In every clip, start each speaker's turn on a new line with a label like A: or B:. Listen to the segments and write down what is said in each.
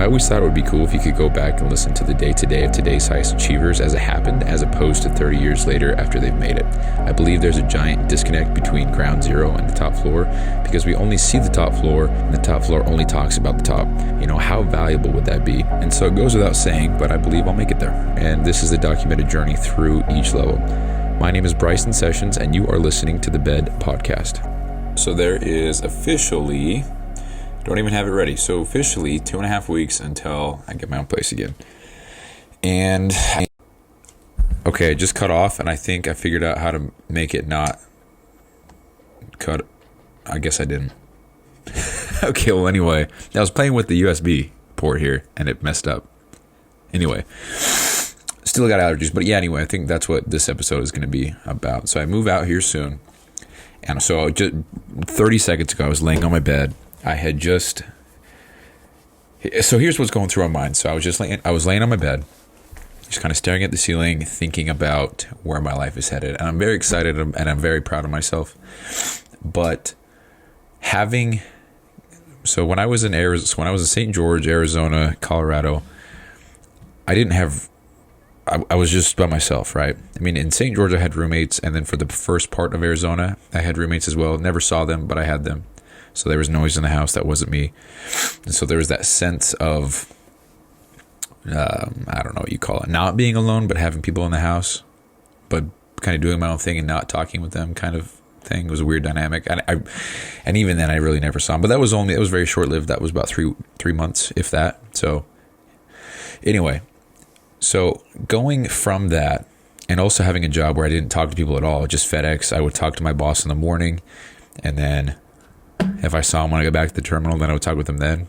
A: I always thought it would be cool if you could go back and listen to the day-to-day of today's highest achievers as it happened, as opposed to 30 years later after they've made it. I believe there's a giant disconnect between ground zero and the top floor because we only see the top floor and the top floor only talks about the top. You know, how valuable would that be? And so it goes without saying, but I believe I'll make it there. And this is the documented journey through each level. My name is Bryson Sessions, and you are listening to the Bed Podcast. So there is officially, don't even have it ready, so officially 2.5 weeks until I get my own place again. And okay, it just cut off, and I think I figured out how to make it not cut. I guess I didn't. Okay, well anyway, I was playing with the USB port here and it messed up. Anyway, still got allergies, but yeah, anyway, I think that's what this episode is going to be about. So I move out here soon. And so just 30 seconds ago, I was laying on my bed. I had just, so here's what's going through my mind. So I was laying on my bed, just kind of staring at the ceiling, thinking about where my life is headed. And I'm very excited and I'm very proud of myself. But so when I was in St. George, Arizona, Colorado, I was just by myself, right? I mean, in St. George, I had roommates, and then for the first part of Arizona, I had roommates as well. Never saw them, but I had them. So there was noise in the house that wasn't me. And so there was that sense of, I don't know what you call it, not being alone, but having people in the house, but kind of doing my own thing and not talking with them kind of thing. It was a weird dynamic. And even then, I really never saw them. But it was very short-lived. That was about three months, if that. So anyway. So going from that and also having a job where I didn't talk to people at all, just FedEx, I would talk to my boss in the morning. And then if I saw him when I got back to the terminal, then I would talk with him then.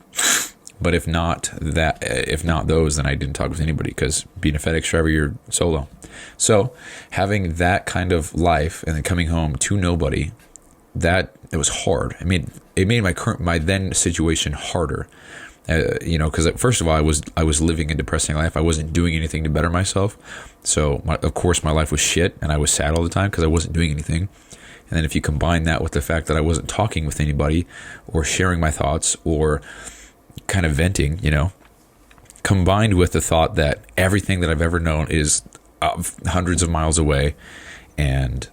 A: But if not those, then I didn't talk with anybody because being a FedEx driver, you're solo. So having that kind of life and then coming home to nobody, it was hard. I mean, it made my then situation harder. Because first of all, I was living a depressing life. I wasn't doing anything to better myself. So of course my life was shit and I was sad all the time because I wasn't doing anything. And then if you combine that with the fact that I wasn't talking with anybody or sharing my thoughts or kind of venting, combined with the thought that everything that I've ever known is hundreds of miles away and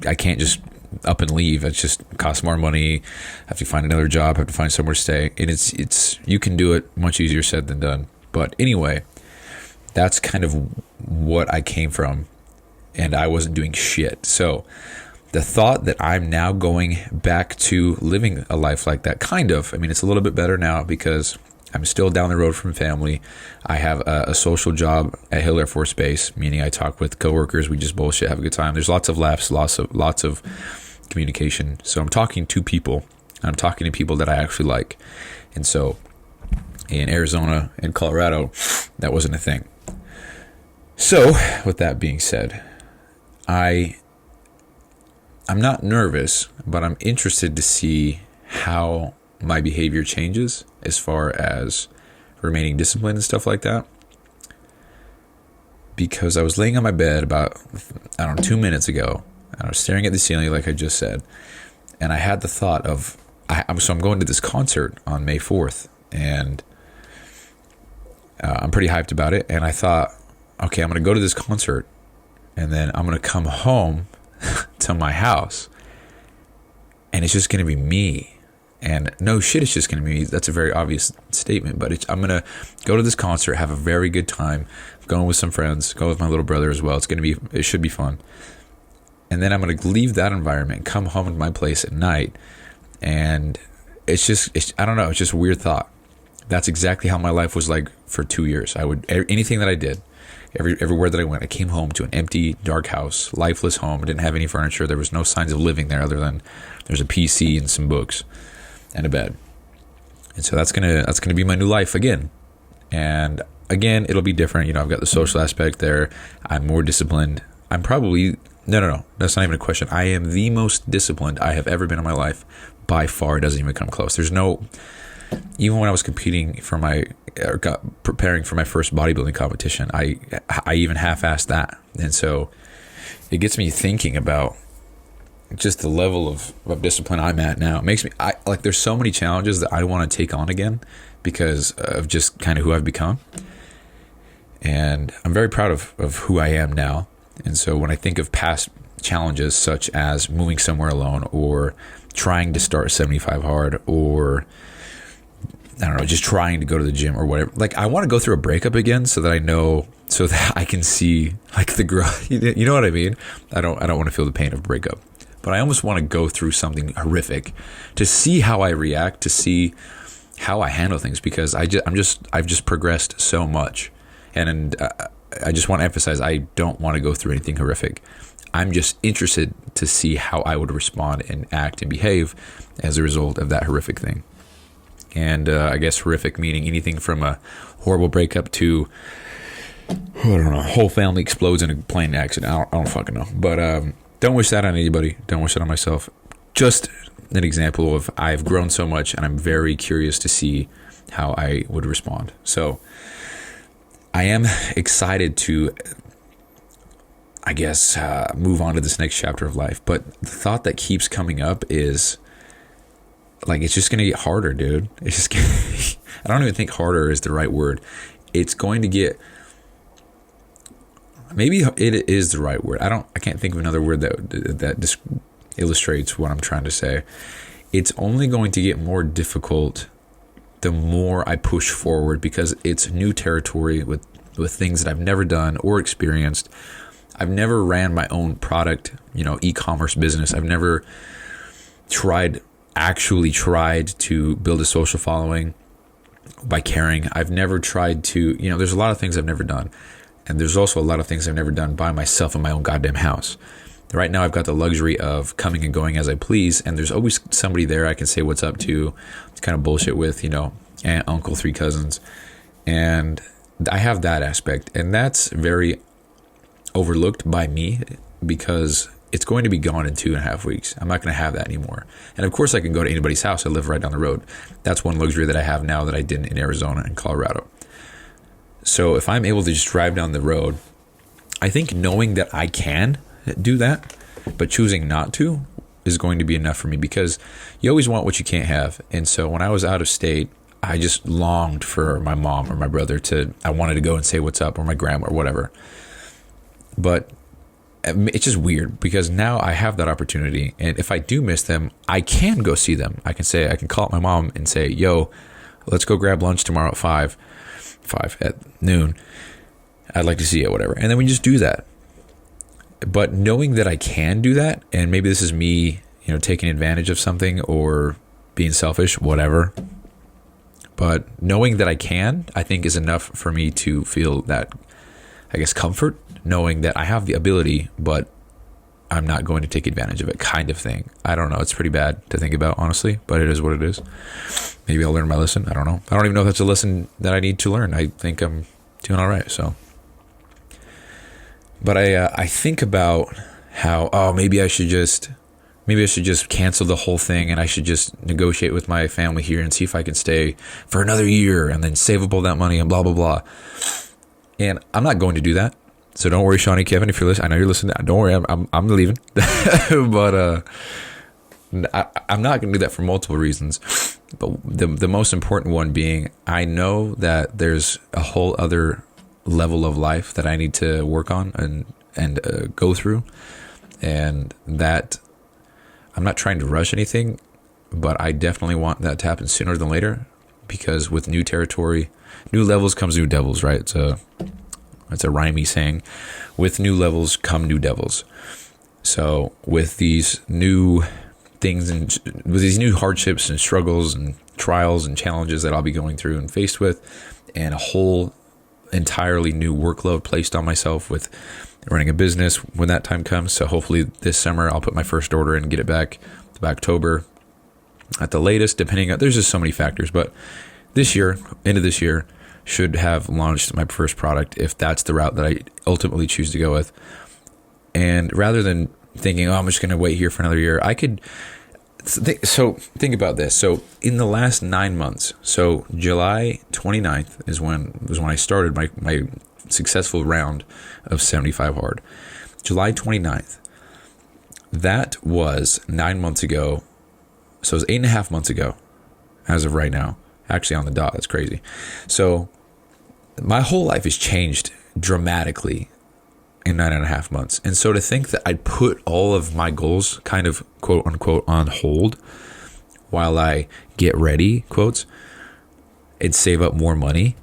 A: I can't just up and leave. It just costs more money. I have to find another job, have to find somewhere to stay. And it's you can do it much easier said than done. But anyway, that's kind of what I came from, and I wasn't doing shit. So the thought that I'm now going back to living a life like that, it's a little bit better now because I'm still down the road from family. I have a social job at Hill Air Force Base, meaning I talk with coworkers. We just bullshit, have a good time. There's lots of laughs, lots of communication. So I'm talking to people. I'm talking to people that I actually like. And so in Arizona and Colorado, that wasn't a thing. So with that being said, I'm not nervous, but I'm interested to see how my behavior changes as far as remaining disciplined and stuff like that. Because I was laying on my bed about, 2 minutes ago. I was staring at the ceiling like I just said. And I had the thought of, I'm going to this concert on May 4th. And I'm pretty hyped about it. And I thought, okay, I'm going to go to this concert. And then I'm going to come home to my house. And it's just going to be me. And no shit, it's just going to be me. That's a very obvious statement. But I'm going to go to this concert, have a very good time. I'm going with some friends, go with my little brother as well. It should be fun. And then I'm going to leave that environment, come home to my place at night. And it's just a weird thought. That's exactly how my life was like for 2 years. Anything that I did, everywhere that I went, I came home to an empty, dark house, lifeless home. I didn't have any furniture. There was no signs of living there other than there's a PC and some books and a bed. And so that's gonna be my new life again. And again, it'll be different. I've got the social aspect there. I'm more disciplined. I'm probably no. That's not even a question. I am the most disciplined I have ever been in my life. By far, it doesn't even come close. Even when I was preparing for my first bodybuilding competition, I even half-assed that. And so it gets me thinking about just the level of discipline I'm at now. It makes me, there's so many challenges that I want to take on again because of just kind of who I've become. And I'm very proud of who I am now. And so when I think of past challenges, such as moving somewhere alone, or trying to start 75 hard, or I don't know, just trying to go to the gym or whatever. Like, I want to go through a breakup again so that I know, so that I can see like the growth. You know what I mean? I don't want to feel the pain of a breakup, but I almost want to go through something horrific to see how I react, to see how I handle things, because I've just progressed so much. And I just want to emphasize, I don't want to go through anything horrific. I'm just interested to see how I would respond and act and behave as a result of that horrific thing. And I guess horrific meaning anything from a horrible breakup to, I don't know, whole family explodes in a plane accident. I don't fucking know. But don't wish that on anybody. Don't wish that on myself. Just an example of I've grown so much, and I'm very curious to see how I would respond. So I am excited to, I guess, move on to this next chapter of life. But the thought that keeps coming up is, like, it's just going to get harder, dude. It's just I don't even think harder is the right word. It's going to get, maybe it is the right word. I can't think of another word that just illustrates what I'm trying to say. It's only going to get more difficult the more I push forward, because it's new territory with things that I've never done or experienced. I've never ran my own product, e-commerce business. I've never actually tried to build a social following by caring. I've never tried to, there's a lot of things I've never done. And there's also a lot of things I've never done by myself in my own goddamn house. Right now I've got the luxury of coming and going as I please, and there's always somebody there I can say what's up to, kind of bullshit with, aunt, uncle, 3 cousins. And I have that aspect, and that's very overlooked by me, because it's going to be gone in 2.5 weeks. I'm not going to have that anymore. And of course I can go to anybody's house. I live right down the road. That's one luxury that I have now that I didn't in Arizona and Colorado. So if I'm able to just drive down the road, I think knowing that I can do that, but choosing not to, is going to be enough for me, because you always want what you can't have. And so when I was out of state, I just longed for my mom or my brother I wanted to go and say what's up, or my grandma or whatever. But it's just weird, because now I have that opportunity, and if I do miss them, I can go see them. I can call up my mom and say, yo, let's go grab lunch tomorrow at 5 at noon. I'd like to see you, whatever. And then we just do that. But knowing that I can do that, and maybe this is me, taking advantage of something or being selfish, whatever. But knowing that I can, I think, is enough for me to feel that, I guess, comfort, knowing that I have the ability, but I'm not going to take advantage of it, kind of thing. I don't know. It's pretty bad to think about, honestly, but it is what it is. Maybe I'll learn my lesson. I don't know. I don't even know if that's a lesson that I need to learn. I think I'm doing all right, so. But I think about how, maybe I should just cancel the whole thing, and I should just negotiate with my family here and see if I can stay for another year and then save up all that money and blah, blah, blah. And I'm not going to do that. So don't worry, Shawnee, Kevin, if you're listening. I know you're listening. Don't worry, I'm leaving. But I'm not going to do that for multiple reasons. But the most important one being, I know that there's a whole other level of life that I need to work on and go through, and that I'm not trying to rush anything, but I definitely want that to happen sooner than later, because with new territory, new levels comes new devils, right? It's a rhymey saying. With new levels come new devils. So with these new things and with these new hardships and struggles and trials and challenges that I'll be going through and faced with, and a whole entirely new workload placed on myself with running a business when that time comes. So hopefully this summer I'll put my first order in and get it back by October at the latest, depending on, there's just so many factors. But this year, end of this year, should have launched my first product, if that's the route that I ultimately choose to go with. And rather than thinking, I'm just going to wait here for another year, I could. So think about this. So in the last 9 months, so July 29th is when I started my successful round of 75 hard. July 29th. That was 9 months ago. So it was 8.5 months ago, as of right now. Actually on the dot. That's crazy. So my whole life has changed dramatically in 9.5 months. And so to think that I'd put all of my goals kind of quote unquote on hold while I get ready, quotes, it'd save up more money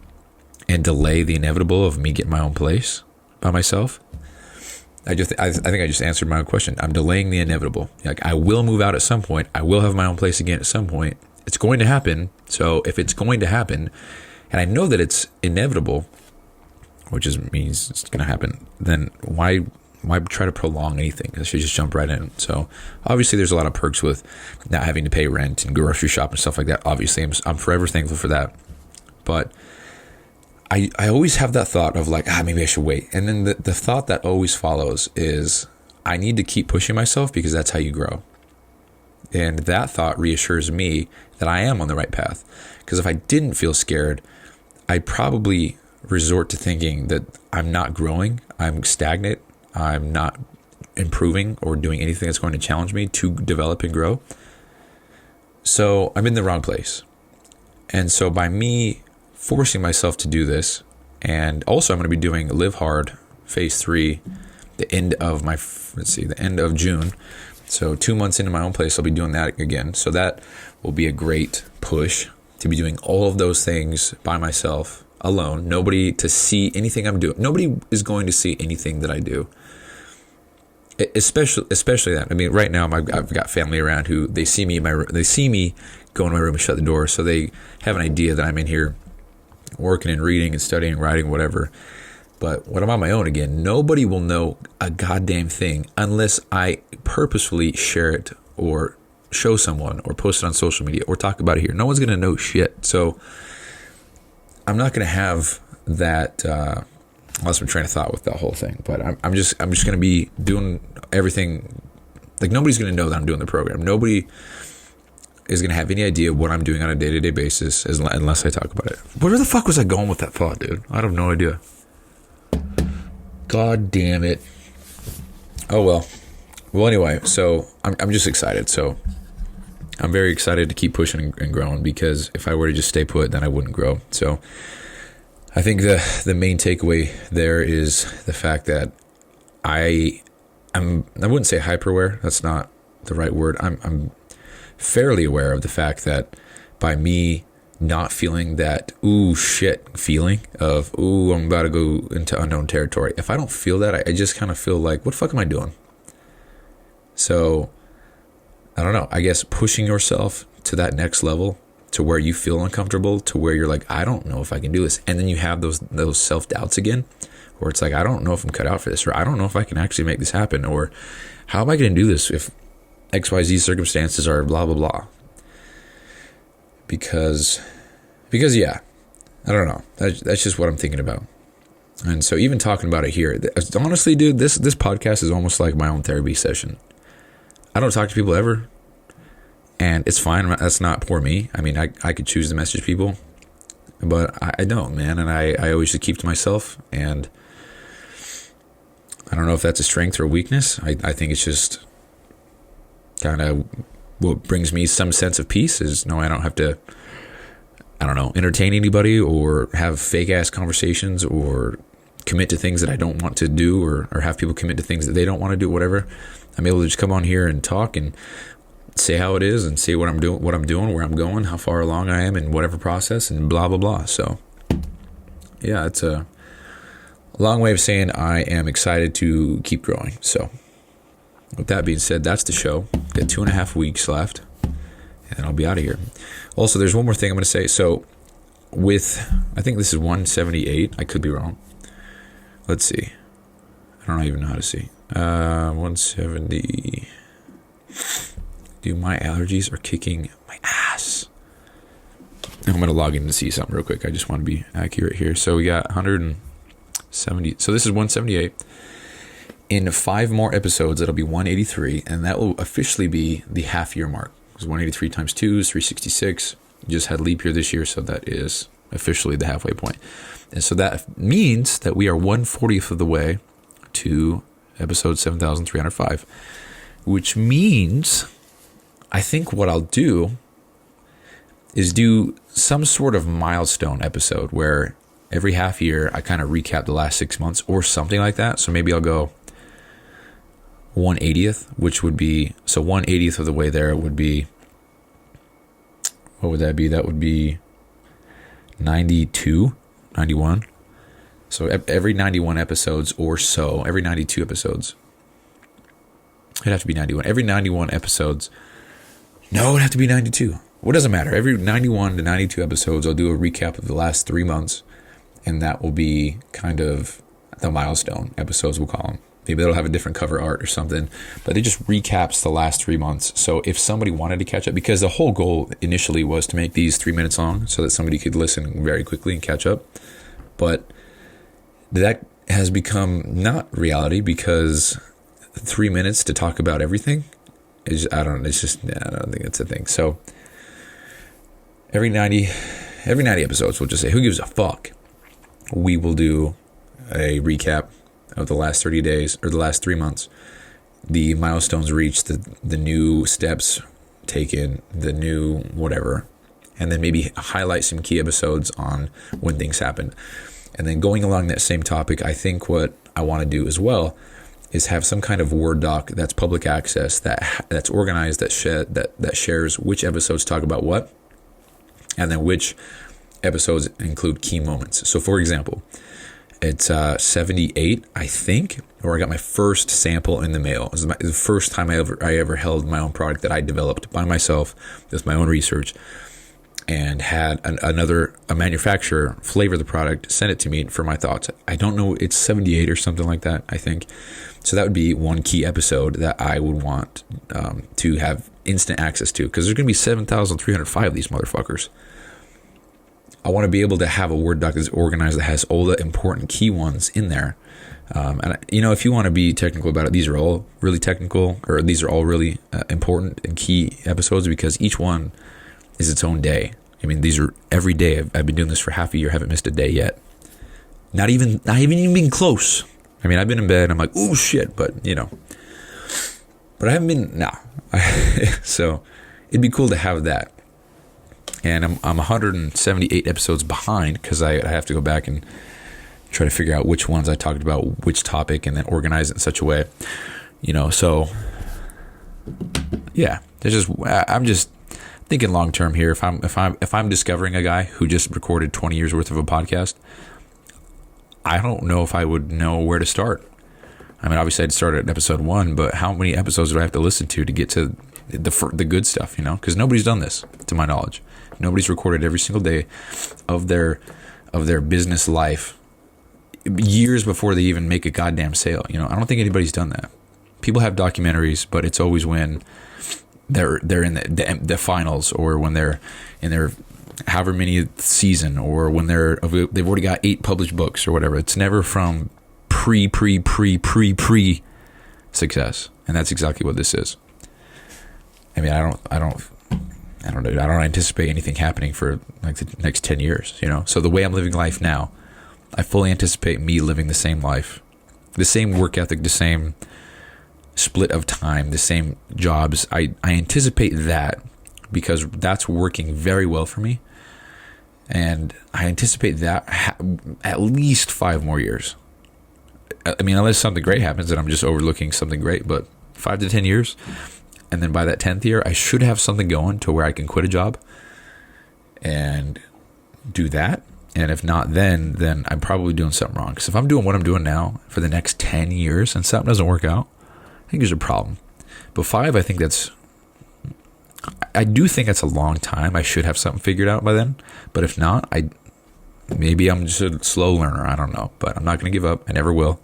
A: and delay the inevitable of me getting my own place by myself. I think I just answered my own question. I'm delaying the inevitable. Like, I will move out at some point. I will have my own place again at some point. It's going to happen. So if it's going to happen, and I know that it's inevitable, which means it's going to happen, then why try to prolong anything? I should just jump right in. So obviously there's a lot of perks with not having to pay rent and grocery shop and stuff like that. Obviously I'm forever thankful for that. But I always have that thought of like, maybe I should wait. And then the thought that always follows is I need to keep pushing myself because that's how you grow. And that thought reassures me that I am on the right path. Because if I didn't feel scared, I'd probably resort to thinking that I'm not growing, I'm stagnant, I'm not improving or doing anything that's going to challenge me to develop and grow. So I'm in the wrong place. And so by me forcing myself to do this, and also I'm going to be doing Live Hard Phase 3 the end of June. So 2 months into my own place, I'll be doing that again. So that will be a great push to be doing all of those things by myself, alone. Nobody to see anything I'm doing. Nobody is going to see anything that I do. Especially that. I mean, right now I've got family around who they see me they see me go in my room and shut the door, so they have an idea that I'm in here working and reading and studying, writing, whatever. But when I'm on my own again, nobody will know a goddamn thing unless I purposefully share it or show someone or post it on social media or talk about it here. No one's gonna know shit. So I'm not gonna have that. I lost my train of thought with that whole thing, but I'm just gonna be doing everything. Like, nobody's gonna know that I'm doing the program. Nobody is gonna have any idea what I'm doing on a day-to-day basis unless I talk about it. Where the fuck was I going with that thought, dude? I have no idea. God damn it. Oh well. Well, anyway, so I'm just excited. So I'm very excited to keep pushing and growing, because if I were to just stay put, then I wouldn't grow. So I think the main takeaway there is the fact that I wouldn't say hyper aware. That's not the right word. I'm fairly aware of the fact that by me not feeling that ooh shit feeling of ooh I'm about to go into unknown territory, if I don't feel that, I just kind of feel like, what the fuck am I doing? So I don't know. I guess pushing yourself to that next level, to where you feel uncomfortable, to where you're like, I don't know if I can do this. And then you have those self-doubts again, where it's like, I don't know if I'm cut out for this, or I don't know if I can actually make this happen, or how am I going to do this if XYZ circumstances are blah, blah, blah. Because yeah, I don't know. That's just what I'm thinking about. And so even talking about it here, honestly, dude, this podcast is almost like my own therapy session. I don't talk to people ever. And it's fine. That's not poor me. I mean, I could choose to message people, but I don't, man. And I always just keep to myself. And I don't know if that's a strength or a weakness. I think it's just kind of what brings me some sense of peace is I don't have to, I don't know, entertain anybody or have fake ass conversations or commit to things that I don't want to do, or have people commit to things that they don't want to do, whatever. I'm able to just come on here and talk and say how it is and say what I'm doing, where I'm going, how far along I am in whatever process, and blah, blah, blah. So yeah, it's a long way of saying I am excited to keep growing. So with that being said, that's the show. Got 2.5 weeks left, and then I'll be out of here. Also, there's one more thing I'm going to say. So I think this is 178. I could be wrong. Let's see. I don't even know how to see. 170. Dude, my allergies are kicking my ass. I'm going to log in to see something real quick. I just want to be accurate here. So we got 170. So this is 178. In 5 more episodes, it'll be 183. And that will officially be the half year mark. Because 183 times 2 is 366. Just had leap year this year. So that is officially the halfway point. And so that means that we are 1/40th of the way to episode 7,305. Which means I think what I'll do is do some sort of milestone episode where every half year I kind of recap the last 6 months or something like that. So maybe I'll go 1/80th, which would be, so 1/80th of the way there would be, what would that be? That would be 92, 91. So every 91 episodes or so, every 92 episodes. It'd have to be 91. Every 91 episodes. No, it'd have to be 92. What doesn't matter. Every 91 to 92 episodes, I'll do a recap of the last 3 months. And that will be kind of the milestone episodes, we'll call them. Maybe they'll have a different cover art or something. But it just recaps the last 3 months. So if somebody wanted to catch up, because the whole goal initially was to make these 3 minutes long so that somebody could listen very quickly and catch up. But that has become not reality because 3 minutes to talk about everything is, I don't think it's a thing. So every 90 episodes, we'll just say, who gives a fuck? We will do a recap of the last 30 days or the last 3 months, the milestones reached, the new steps taken, the new whatever, and then maybe highlight some key episodes on when things happened. And then going along that same topic, I think what I want to do as well is have some kind of Word doc that's public access, that's organized, that shares which episodes talk about what, and then which episodes include key moments. So for example, it's 78, I think, where I got my first sample in the mail. It was the first time I ever held my own product that I developed by myself with my own research, and had a manufacturer flavor the product, send it to me for my thoughts. I don't know, it's 78 or something like that, I think. So that would be one key episode that I would want to have instant access to, because there's going to be 7,305 of these motherfuckers. I want to be able to have a Word doc that's organized, that has all the important key ones in there. And if you want to be technical about it, these are all really technical, or these are all really important and key episodes, because each one is its own day. I mean, these are every day. I've been doing this for half a year, haven't missed a day yet. Not even been close. I mean, I've been in bed, I'm like, oh shit, but I haven't been, So it'd be cool to have that. And I'm 178 episodes behind, because I have to go back and try to figure out which ones I talked about, which topic, and then organize it in such a way, so yeah, I'm just thinking long term here. If I'm discovering a guy who just recorded 20 years worth of a podcast, I don't know if I would know where to start. I mean, obviously I'd start at episode 1, but how many episodes do I have to listen to get to the good stuff, because nobody's done this, to my knowledge. Nobody's recorded every single day of their business life years before they even make a goddamn sale. I don't think anybody's done that. People have documentaries, but it's always when they're in the finals, or when they're in their however many season, or when they've already got 8 published books or whatever. It's never from pre success, and that's exactly what this is. I mean, I don't anticipate anything happening for like the next 10 years, So the way I'm living life now, I fully anticipate me living the same life, the same work ethic, the same split of time, the same jobs. I anticipate that, because that's working very well for me. And I anticipate that at least 5 more years. I mean, unless something great happens and I'm just overlooking something great, but 5 to 10 years. And then by that 10th year, I should have something going to where I can quit a job and do that. And if not, then I'm probably doing something wrong. Because if I'm doing what I'm doing now for the next 10 years and something doesn't work out, I think there's a problem. But 5, I do think that's a long time. I should have something figured out by then. But if not, maybe I'm just a slow learner. I don't know. But I'm not going to give up. I never will.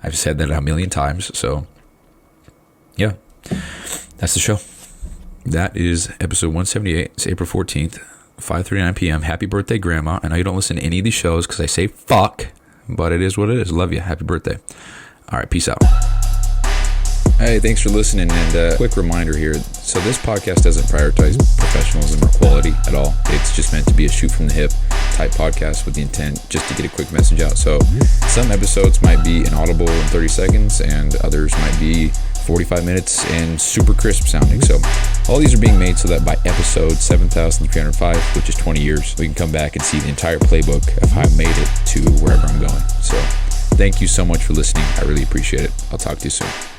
A: I've said that a million times. So, yeah. That's the show. That is episode 178. It's April 14th, 5:39 p.m. Happy birthday, Grandma. I know you don't listen to any of these shows because I say fuck, but it is what it is. Love you. Happy birthday. All right, peace out. Hey, thanks for listening. And quick reminder here. So this podcast doesn't prioritize professionalism or quality at all. It's just meant to be a shoot from the hip type podcast with the intent just to get a quick message out. So some episodes might be inaudible in 30 seconds and others might be 45 minutes and super crisp sounding. So all these are being made so that by episode 7305, which is 20 years, we can come back and see the entire playbook of how I made it to wherever I'm going. So thank you so much for listening. I really appreciate it. I'll talk to you soon.